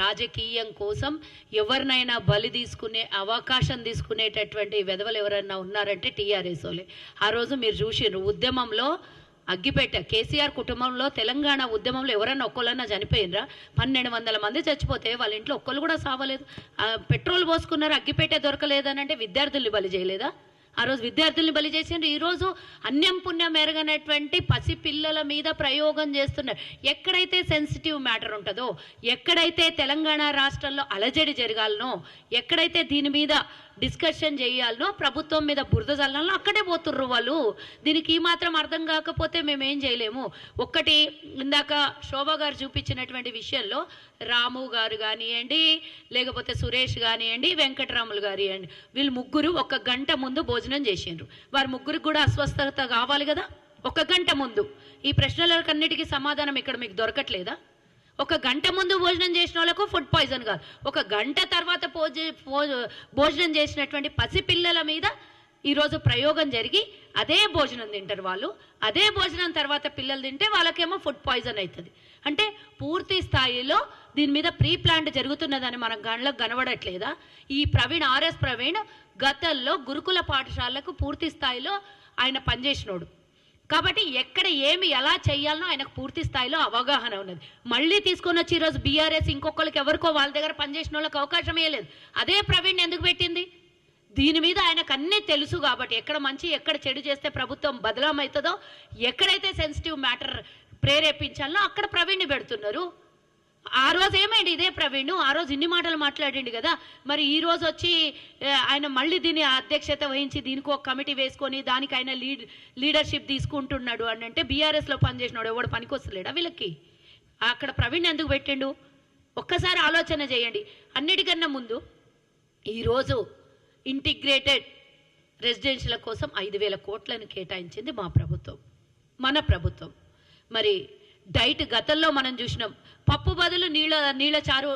రాజకీయం కోసం ఎవరినైనా బలి తీసుకునే అవకాశం తీసుకునేటటువంటి వెధవలు ఎవరైనా ఉన్నారంటే టీఆర్ఎస్ వాళ్ళే. ఆ రోజు మీరు చూసిర్రు ఉద్యమంలో అగ్గిపెట్ట కేసీఆర్ కుటుంబంలో తెలంగాణ ఉద్యమంలో ఎవరైనా ఒక్కళ్ళన్నా చనిపోయినరా? 1200 మంది చచ్చిపోతే వాళ్ళ ఇంట్లో ఒక్కళ్ళు కూడా సావలేదు. పెట్రోల్ పోసుకున్నారు, అగ్గిపెట్టే దొరకలేదని అంటే విద్యార్థుల్ని బలి చేయలేదా? ఆ రోజు విద్యార్థుల్ని బలి చేసిండ్రు. ఈరోజు అన్యం పుణ్యం ఎరగనటువంటి పసిపిల్లల మీద ప్రయోగం చేస్తున్నారు. ఎక్కడైతే సెన్సిటివ్ మ్యాటర్ ఉంటుందో, ఎక్కడైతే తెలంగాణ రాష్ట్రంలో అలజడి జరగాలనో, ఎక్కడైతే దీని మీద డిస్కషన్ చేయాలనో, ప్రభుత్వం మీద బురద చల్లాలనో అక్కడే పోతుర్రు వాళ్ళు. దీనికి ఈ మాత్రం అర్థం కాకపోతే మేమేం చేయలేము. ఒక్కటి ఇందాక శోభా గారు చూపించినటువంటి విషయంలో రాము గారు కానివ్వండి, లేకపోతే సురేష్ కానివ్వండి, వెంకటరాములు కానివ్వండి, వీళ్ళు ముగ్గురు 1 గంట ముందు భోజనం చేసిండ్రు. వారి ముగ్గురికి కూడా అస్వస్థత కావాలి కదా. 1 గంట ముందు ఈ ప్రశ్నలకన్నిటికీ సమాధానం ఇక్కడ మీకు దొరకట్లేదా? 1 గంట ముందు భోజనం చేసిన వాళ్ళకు ఫుడ్ పాయిజన్ కాదు, 1 గంట తర్వాత భోజనం చేసినటువంటి పసిపిల్లల మీద ఈరోజు ప్రయోగం జరిగి అదే భోజనం తింటారు వాళ్ళు. అదే భోజనం తర్వాత పిల్లలు తింటే వాళ్ళకేమో ఫుడ్ పాయిజన్ అవుతుంది. అంటే పూర్తి స్థాయిలో దీని మీద ప్రీ ప్లాంట్ జరుగుతున్నదని మన గంటలకు కనబడట్లేదా? ఈ ప్రవీణ్, ఆర్ఎస్ ప్రవీణ్ గతంలో గురుకుల పాఠశాలకు పూర్తి స్థాయిలో ఆయన పనిచేసినోడు కాబట్టి ఎక్కడ ఏమి ఎలా చేయాలనో ఆయనకు పూర్తి స్థాయిలో అవగాహన ఉన్నది. మళ్ళీ తీసుకొని వచ్చి ఈరోజు బీఆర్ఎస్ ఇంకొకరికి ఎవరికో వాళ్ళ దగ్గర పనిచేసిన వాళ్ళకి అవకాశం ఇవ్వలేదు. అదే ప్రవీణ్ ఎందుకు పెట్టింది? దీని మీద ఆయనకు అన్నీ తెలుసు కాబట్టి ఎక్కడ మంచి ఎక్కడ చెడు చేస్తే ప్రభుత్వం బదలామవుతుందో, ఎక్కడైతే సెన్సిటివ్ మ్యాటర్ ప్రేరేపించాలనో అక్కడ ప్రవీణ్ని పెడుతున్నారు. ఆ రోజు ఏమైంది? ఇదే ప్రవీణ్ ఆ రోజు ఇన్ని మాటలు మాట్లాడిండు కదా. మరి ఈ రోజు వచ్చి ఆయన మళ్ళీ దీని అధ్యక్షత వహించి దీనికి ఒక కమిటీ వేసుకొని దానికి ఆయన లీడర్షిప్ తీసుకుంటున్నాడు అని అంటే బీఆర్ఎస్లో పనిచేసినాడు ఎవడు పనికొస్తలేడా వీళ్ళకి? అక్కడ ప్రవీణ్ ఎందుకు పెట్టిండు? ఒక్కసారి ఆలోచన చేయండి. అన్నిటికన్నా ముందు ఈరోజు ఇంటిగ్రేటెడ్ రెసిడెన్షియల్ కోసం 5,000 కోట్లను కేటాయించింది మా ప్రభుత్వం, మన ప్రభుత్వం. మరి డైట్ గతంలో మనం చూసినాం, పప్పు బదులు నీళ్ళ చారు,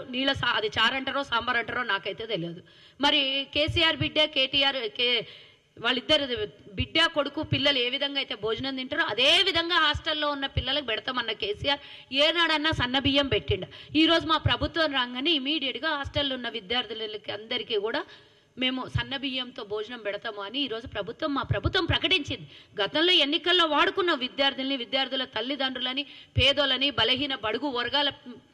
అది చారు అంటారో సాంబార్ అంటారో నాకైతే తెలియదు. మరి కేసీఆర్ బిడ్డ, కేటీఆర్ వాళ్ళిద్దరు బిడ్డ కొడుకు పిల్లలు ఏ విధంగా అయితే భోజనం తింటారో అదే విధంగా హాస్టల్లో ఉన్న పిల్లలకు పెడతామన్న కేసీఆర్ ఏనాడన్నా సన్న బియ్యం పెట్టిండ. ఈరోజు మా ప్రభుత్వం రాగానే ఇమీడియట్గా హాస్టల్లో ఉన్న విద్యార్థులకి అందరికీ కూడా మేము సన్న బియ్యంతో భోజనం పెడతాము అని ఈరోజు మా ప్రభుత్వం ప్రకటించింది. గతంలో ఎన్నికల్లో వాడుకున్న విద్యార్థుల తల్లిదండ్రులని, పేదోళ్ళని, బలహీన బడుగు వర్గాల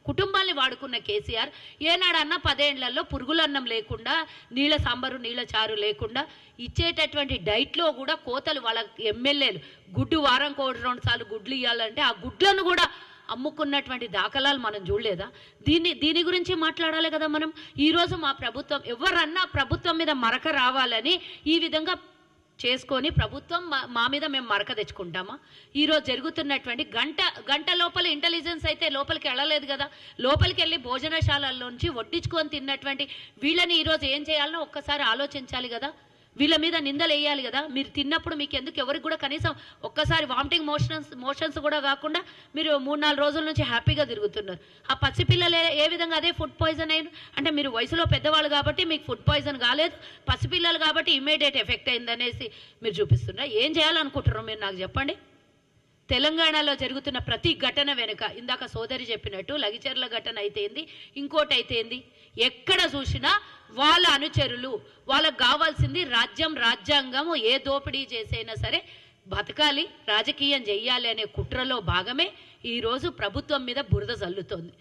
కుటుంబాల్ని వాడుకున్న కేసీఆర్ ఏనాడన్నా 10 ఏళ్లలో పురుగులన్నం లేకుండా, నీళ్ళ సాంబారు నీళ్ళ చారు లేకుండా ఇచ్చేటటువంటి డైట్లో కూడా కోతలు వాళ్ళ ఎమ్మెల్యేలు గుడ్డు వారంకి 2 సార్లు గుడ్లు ఇవ్వాలంటే ఆ గుడ్లను కూడా అమ్ముకున్నటువంటి దాఖలాలు మనం చూడలేదా? దీని గురించి మాట్లాడాలి కదా మనం. ఈరోజు మా ప్రభుత్వం ఎవరన్నా ప్రభుత్వం మీద మరక రావాలని ఈ విధంగా చేసుకొని ప్రభుత్వం మా మీద మేము మరక తెచ్చుకుంటామా? ఈరోజు జరుగుతున్నటువంటి గంట లోపల ఇంటెలిజెన్స్ అయితే లోపలికి వెళ్ళలేదు కదా. లోపలికి వెళ్ళి భోజనశాలల్లోంచి వడ్డించుకొని తిన్నటువంటి వీళ్ళని ఈరోజు ఏం చేయాలనో ఒక్కసారి ఆలోచించాలి కదా. వీళ్ళ మీద నిందలు వేయాలి కదా. మీరు తిన్నప్పుడు మీకు ఎందుకు ఎవరికి కూడా కనీసం ఒక్కసారి వామిటింగ్ మోషన్స్ కూడా కాకుండా మీరు 3-4 రోజుల నుంచి హ్యాపీగా తిరుగుతున్నారు. ఆ పసిపిల్లలు ఏ విధంగా అదే ఫుడ్ పాయిజన్ అయ్యారు అంటే మీరు వయసులో పెద్దవాళ్ళు కాబట్టి మీకు ఫుడ్ పాయిజన్ కాలేదు, పసిపిల్లలు కాబట్టి ఇమ్మీడియట్ ఎఫెక్ట్ అయిందనేసి మీరు చూపిస్తున్నారు. ఏం చేయాలనుకుంటున్నారు మీరు నాకు చెప్పండి. తెలంగాణలో జరుగుతున్న ప్రతి ఘటన వెనుక ఇందాక సోదరి చెప్పినట్టు లగిచెర్ల ఘటన అయితేంది, ఇంకోటి అయితేంది, ఎక్కడ చూసినా వాళ్ళ అనుచరులు, వాళ్ళకు కావాల్సింది రాజ్యాంగం ఏ దోపిడీ చేసైనా సరే బతకాలి, రాజకీయం చెయ్యాలి అనే కుట్రలో భాగమే ఈరోజు ప్రభుత్వం మీద బురద చల్లుతోంది.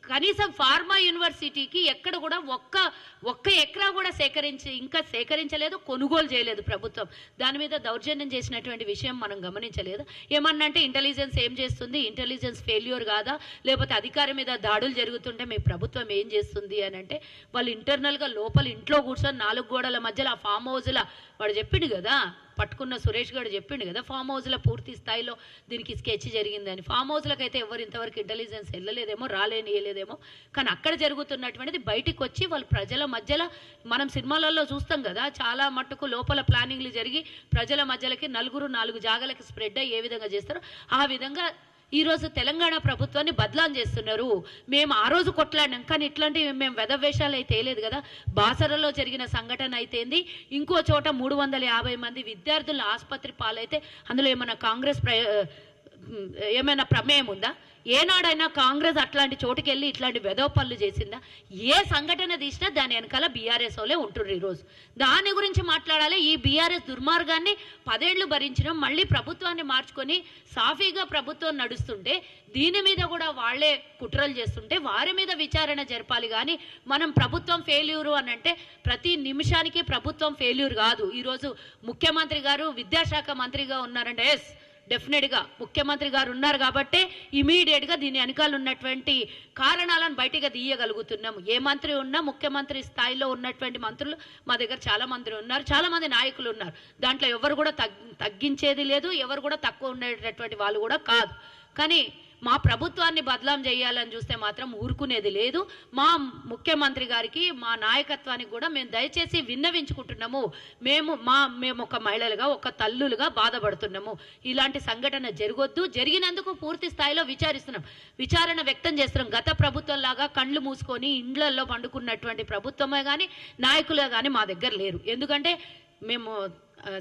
కనీసం ఫార్మా యూనివర్సిటీకి ఎక్కడ కూడా ఒక్క ఎకరా కూడా సేకరించలేదు, కొనుగోలు చేయలేదు ప్రభుత్వం. దాని మీద దౌర్జన్యం చేసినటువంటి విషయం మనం గమనించలేదు. ఏమన్నంటే ఇంటెలిజెన్స్ ఏం చేస్తుంది, ఇంటెలిజెన్స్ ఫెయిల్యూర్ కాదా, లేకపోతే అధికారి మీద దాడులు జరుగుతుంటే మీ ప్రభుత్వం ఏం చేస్తుంది అని అంటే వాళ్ళు ఇంటర్నల్గా లోపల ఇంట్లో కూర్చొని 4 గోడల మధ్యలో ఆ ఫామ్ హౌస్లో వాడు చెప్పిండు కదా, పట్టుకున్న సురేష్ గారు చెప్పిండు కదా ఫామ్ హౌస్లో పూర్తి స్థాయిలో దీనికి స్కెచ్ జరిగిందని. ఫామ్ హౌస్లకు అయితే ఎవరు ఇంతవరకు ఇంటెలిజెన్స్ వెళ్ళలేదేమో, రాలేనియలేదేమో. కానీ అక్కడ జరుగుతున్నటువంటిది బయటికి వచ్చి వాళ్ళు ప్రజల మధ్యలో మనం సినిమాలలో చూస్తాం కదా, చాలా మట్టుకు లోపల ప్లానింగ్లు జరిగి ప్రజల మధ్యలకి 4 జాగాలకి స్ప్రెడ్ అయ్యి ఏ విధంగా చేస్తారో ఆ విధంగా ఈరోజు తెలంగాణ ప్రభుత్వాన్ని బదలాం చేస్తున్నారు. మేము ఆ రోజు కొట్లాడినాం, కానీ ఇట్లాంటివి మేము వెధవేషాలు అయితే వేయలేదు కదా. బాసరలో జరిగిన సంఘటన అయితేంది, ఇంకో చోట 350 మంది విద్యార్థుల ఆసుపత్రి పాలైతే అందులో ఏమన్నా కాంగ్రెస్ ఏమైనా ప్రమేయం ఉందా? ఏనాడైనా కాంగ్రెస్ అట్లాంటి చోటుకెళ్ళి ఇట్లాంటి వెధవ పనులు చేసిందా? ఏ సంఘటన తీసినా దాని వెనకాల బీఆర్ఎస్ వాళ్ళే ఉంటుర్రు. ఈరోజు దాని గురించి మాట్లాడాలి. ఈ బీఆర్ఎస్ దుర్మార్గాన్ని 10 ఏళ్ళు భరించడం, మళ్ళీ ప్రభుత్వాన్ని మార్చుకొని సాఫీగా ప్రభుత్వం నడుస్తుంటే దీని మీద కూడా వాళ్ళే కుట్రలు చేస్తుంటే వారి మీద విచారణ జరపాలి. కానీ మనం ప్రభుత్వం ఫెయిల్యూరు అని అంటే ప్రతి నిమిషానికి ప్రభుత్వం ఫెయిల్యూర్ కాదు. ఈరోజు ముఖ్యమంత్రి గారు విద్యాశాఖ మంత్రిగా ఉన్నారంటే ఎస్ డెఫినెట్గా ముఖ్యమంత్రి గారు ఉన్నారు కాబట్టే ఇమీడియట్గా దీని వెనకాల ఉన్నటువంటి కారణాలను బయటగా తీయగలుగుతున్నాము. ఏ మంత్రి ఉన్నా ముఖ్యమంత్రి స్థాయిలో ఉన్నటువంటి మంత్రులు మా దగ్గర చాలా మంది ఉన్నారు, చాలామంది నాయకులు ఉన్నారు. దాంట్లో ఎవరు కూడా తగ్గించేది లేదు, ఎవరు కూడా తక్కువ ఉండేటటువంటి వాళ్ళు కూడా కాదు. కానీ మా ప్రభుత్వాన్ని బదలాం చేయాలని చూస్తే మాత్రం ఊరుకునేది లేదు. మా ముఖ్యమంత్రి గారికి మా నాయకత్వానికి కూడా మేము దయచేసి విన్నవించుకుంటున్నాము. మేము ఒక మహిళలుగా ఒక తల్లులుగా బాధపడుతున్నాము. ఇలాంటి సంఘటన జరగొద్దు. జరిగినందుకు పూర్తి స్థాయిలో విచారణ వ్యక్తం చేస్తున్నాం. గత ప్రభుత్వం లాగా కళ్ళు మూసుకొని ఇండ్లలో పండుకున్నటువంటి ప్రభుత్వమే కానీ నాయకులే కానీ మా దగ్గర లేరు. ఎందుకంటే మేము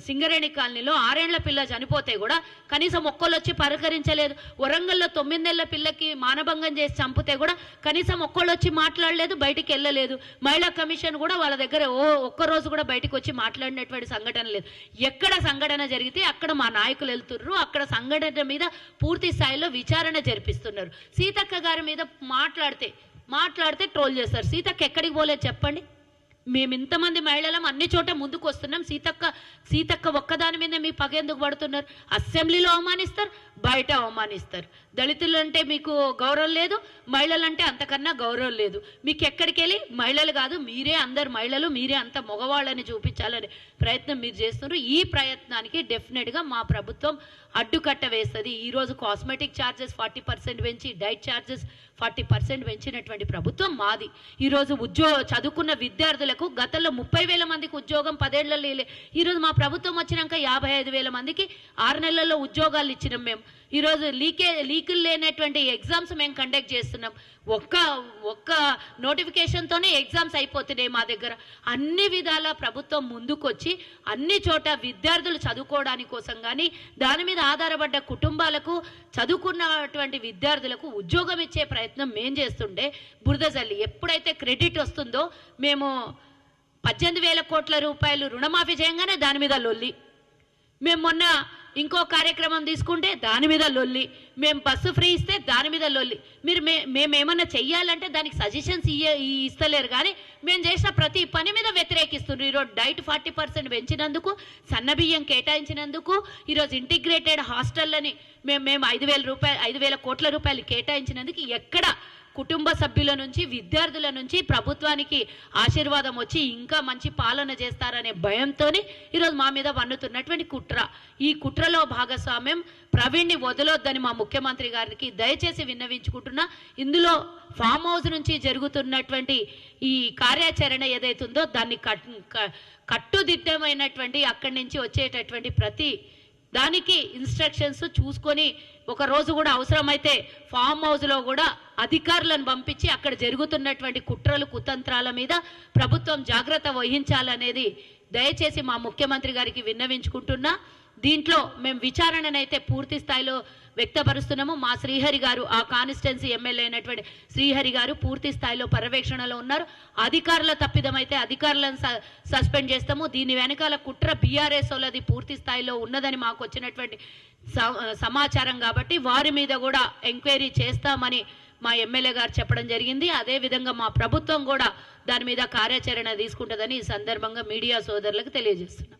సింగరేణి కాలనీలో 6 ఏళ్ల పిల్ల చనిపోతే కూడా కనీసం ఒక్కళ్ళు వచ్చి పలకరించలేదు. వరంగల్లో 9 ఏళ్ల పిల్లకి మానభంగం చేసి చంపితే కూడా కనీసం ఒక్కళ్ళు వచ్చి మాట్లాడలేదు, బయటికి వెళ్ళలేదు. మహిళా కమిషన్ కూడా వాళ్ళ దగ్గర ఒక్కరోజు కూడా బయటకు వచ్చి మాట్లాడినటువంటి సంఘటన లేదు. ఎక్కడ సంఘటన జరిగితే అక్కడ మా నాయకులు వెళ్తుర్రు, అక్కడ సంఘటన మీద పూర్తి స్థాయిలో విచారణ జరిపిస్తున్నారు. సీతక్క గారి మీద మాట్లాడితే ట్రోల్ చేస్తారు. సీతక్క ఎక్కడికి పోలేదు చెప్పండి? మేము ఇంతమంది మహిళలం అన్ని చోట ముందుకు వస్తున్నాం. సీతక్క ఒక్కదాని మీద మీ పగ ఎందుకు పడుతున్నారు? అసెంబ్లీలో అవమానిస్తారు, బయట అవమానిస్తారు. దళితులు అంటే మీకు గౌరవం లేదు, మహిళలంటే అంతకన్నా గౌరవం లేదు. మీకు ఎక్కడికి వెళ్ళి మహిళలు కాదు, మీరే అందరు మహిళలు, మీరే అంత మగవాళ్ళని చూపించాలనే ప్రయత్నం మీరు చేస్తున్నారు. ఈ ప్రయత్నానికి డెఫినెట్గా మా ప్రభుత్వం అడ్డుకట్ట వేస్తుంది. ఈరోజు కాస్మెటిక్ ఛార్జెస్ 40% పెంచి, డైట్ ఛార్జెస్ 40% పెంచినటువంటి ప్రభుత్వం మాది. ఈరోజు చదువుకున్న విద్యార్థులకు గతంలో 30,000 మందికి ఉద్యోగం 10 ఏళ్లలో, ఈరోజు మా ప్రభుత్వం వచ్చినాక 55,000 మందికి 6 నెలల్లో ఉద్యోగాలు ఇచ్చినాం. మేము ఈరోజు లీకులు లేనటువంటి ఎగ్జామ్స్ మేము కండక్ట్ చేస్తున్నాం. ఒక్క నోటిఫికేషన్తోనే ఎగ్జామ్స్ అయిపోతున్నాయి మా దగ్గర. అన్ని విధాల ప్రభుత్వం ముందుకొచ్చి అన్ని చోట విద్యార్థులు చదువుకోవడానికి కోసం కానీ దాని మీద ఆధారపడ్డ కుటుంబాలకు చదువుకున్నటువంటి విద్యార్థులకు ఉద్యోగం ఇచ్చే ప్రయత్నం మేం చేస్తుండే బురద జల్లి ఎప్పుడైతే క్రెడిట్ వస్తుందో మేము 18,000 కోట్ల రూపాయలు రుణమాఫీ చేయగానే దాని మీద లొల్లి, మేము మొన్న ఇంకో కార్యక్రమం తీసుకుంటే దాని మీద లొల్లి, మేము బస్సు ఫ్రీ ఇస్తే దాని మీద లొల్లి. మేమేమన్నా చెయ్యాలంటే దానికి సజెషన్స్ ఇస్తలేరు కానీ మేము చేసిన ప్రతి పని మీద వ్యతిరేకిస్తున్నారు. ఈరోజు డైట్ 40% పెంచినందుకు, సన్నబియ్యం కేటాయించినందుకు, ఈరోజు ఇంటిగ్రేటెడ్ హాస్టళ్ళని మేము 5,000 కోట్ల రూపాయలు కేటాయించినందుకు ఎక్కడ కుటుంబ సభ్యుల నుంచి విద్యార్థుల నుంచి ప్రభుత్వానికి ఆశీర్వాదం వచ్చి ఇంకా మంచి పాలన చేస్తారనే భయంతోనే ఈరోజు మా మీద వన్నుతున్నటువంటి కుట్ర. ఈ కుట్రలో భాగస్వామ్యం ప్రవీణ్ని వదలొద్దని మా ముఖ్యమంత్రి గారికి దయచేసి విన్నవించుకుంటున్నా. ఇందులో ఫామ్ హౌస్ నుంచి జరుగుతున్నటువంటి ఈ కార్యాచరణ ఏదైతుందో దాన్ని కట్టుదిట్టమైనటువంటి అక్కడి నుంచి వచ్చేటటువంటి ప్రతి దానికి ఇన్స్ట్రక్షన్స్ చూసుకొని ఒక రోజు కూడా అవసరమైతే ఫామ్ హౌస్లో కూడా అధికారులను పంపించి అక్కడ జరుగుతున్నటువంటి కుట్రలు కుతంత్రాల మీద ప్రభుత్వం జాగ్రత్త వహించాలనేది దయచేసి మా ముఖ్యమంత్రి గారికి విన్నవించుకుంటున్నా. దీంట్లో మేము విచారణనైతే పూర్తి స్థాయిలో వ్యక్తపరుస్తున్నాము. మా శ్రీహరి గారు, ఆ కాన్స్టిట్యున్సీ ఎమ్మెల్యే అయినటువంటి శ్రీహరి గారు పూర్తి స్థాయిలో పర్యవేక్షణలో ఉన్నారు. అధికారుల తప్పిదమైతే అధికారులను సస్పెండ్ చేస్తాము. దీని వెనకాల కుట్ర బీఆర్ఎస్ వాళ్ళది పూర్తి స్థాయిలో ఉన్నదని మాకు వచ్చినటువంటి సమాచారం కాబట్టి వారి మీద కూడా ఎంక్వైరీ చేస్తామని మా ఎమ్మెల్యే గారు చెప్పడం జరిగింది. అదేవిధంగా మా ప్రభుత్వం కూడా దాని మీద కార్యాచరణ తీసుకుంటుందని ఈ సందర్భంగా మీడియా సోదరులకు తెలియజేస్తున్నాం.